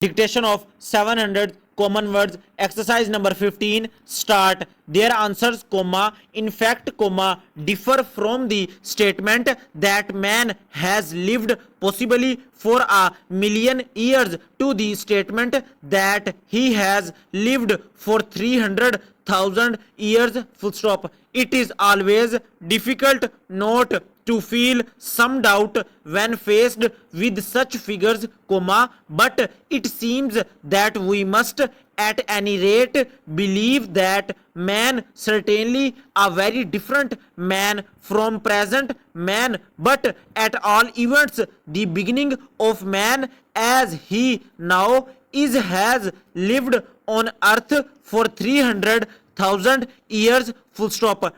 Dictation of 700 common words. Exercise number 15. Start. Their answers, comma, in fact, comma, differ from the statement that man has lived possibly for a million years to the statement that he has lived for 300,000 years. Full stop. It is always difficult not to feel some doubt when faced with such figures, comma, but it seems that we must at any rate believe that man certainly a very different man from present man, but at all events the beginning of man as he now is has lived on earth for 300,000 years. Full stop.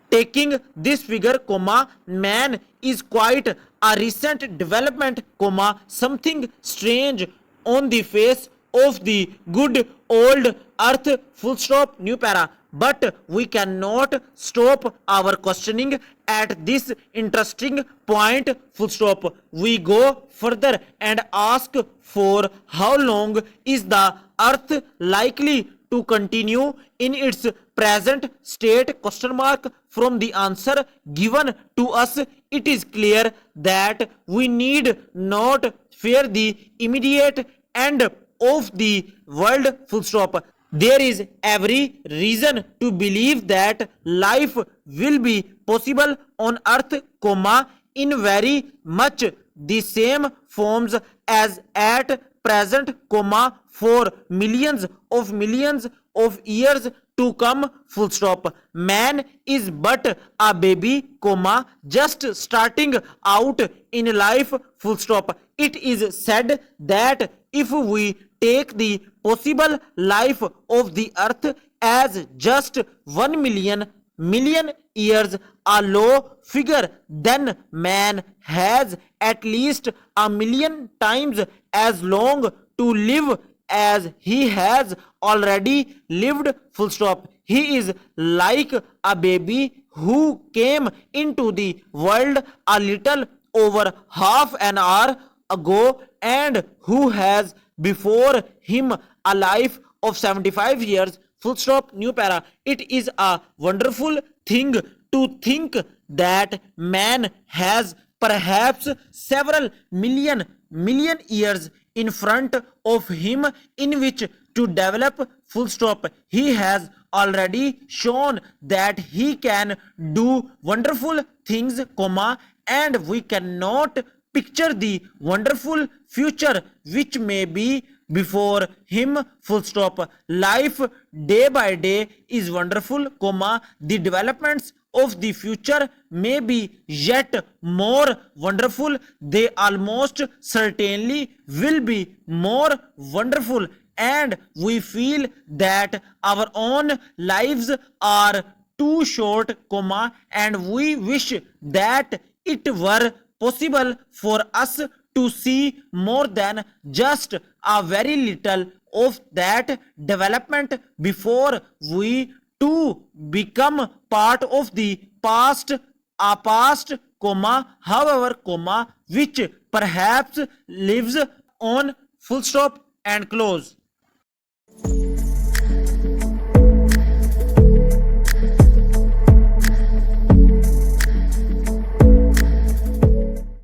Taking this figure, comma, man is quite a recent development, comma, something strange on the face of the good old earth. Full stop. New para. But we cannot stop our questioning at this interesting point. Full stop. We go further and ask for how long is the earth likely to continue in its present state, question mark. From the answer given to us, it is clear that we need not fear the immediate end of the world. Full stop. There is every reason to believe that life will be possible on earth, comma, in very much the same forms as at present, comma, for millions of years to come. Full stop. Man is but a baby, comma, just starting out in life. Full stop. It is said that if we take the possible life of the earth as just 1 million years, a low figure, then man has at least a million times as long to live as he has already lived. Full stop. He is like a baby who came into the world a little over half an hour ago and who has before him a life of 75 years. Full stop. New para. It is a wonderful thing to think that man has perhaps several million years in front of him in which to develop. Full stop. He has already shown that he can do wonderful things, comma, and we cannot picture the wonderful future which may be before him. Full stop. Life day by day is wonderful, comma, the developments of the future may be yet more wonderful. They almost certainly will be more wonderful, and we feel that our own lives are too short, comma, and we wish that it were possible for us to see more than just a very little of that development before we to become part of the past, a past, comma, however, comma, which perhaps lives on. Full stop and close.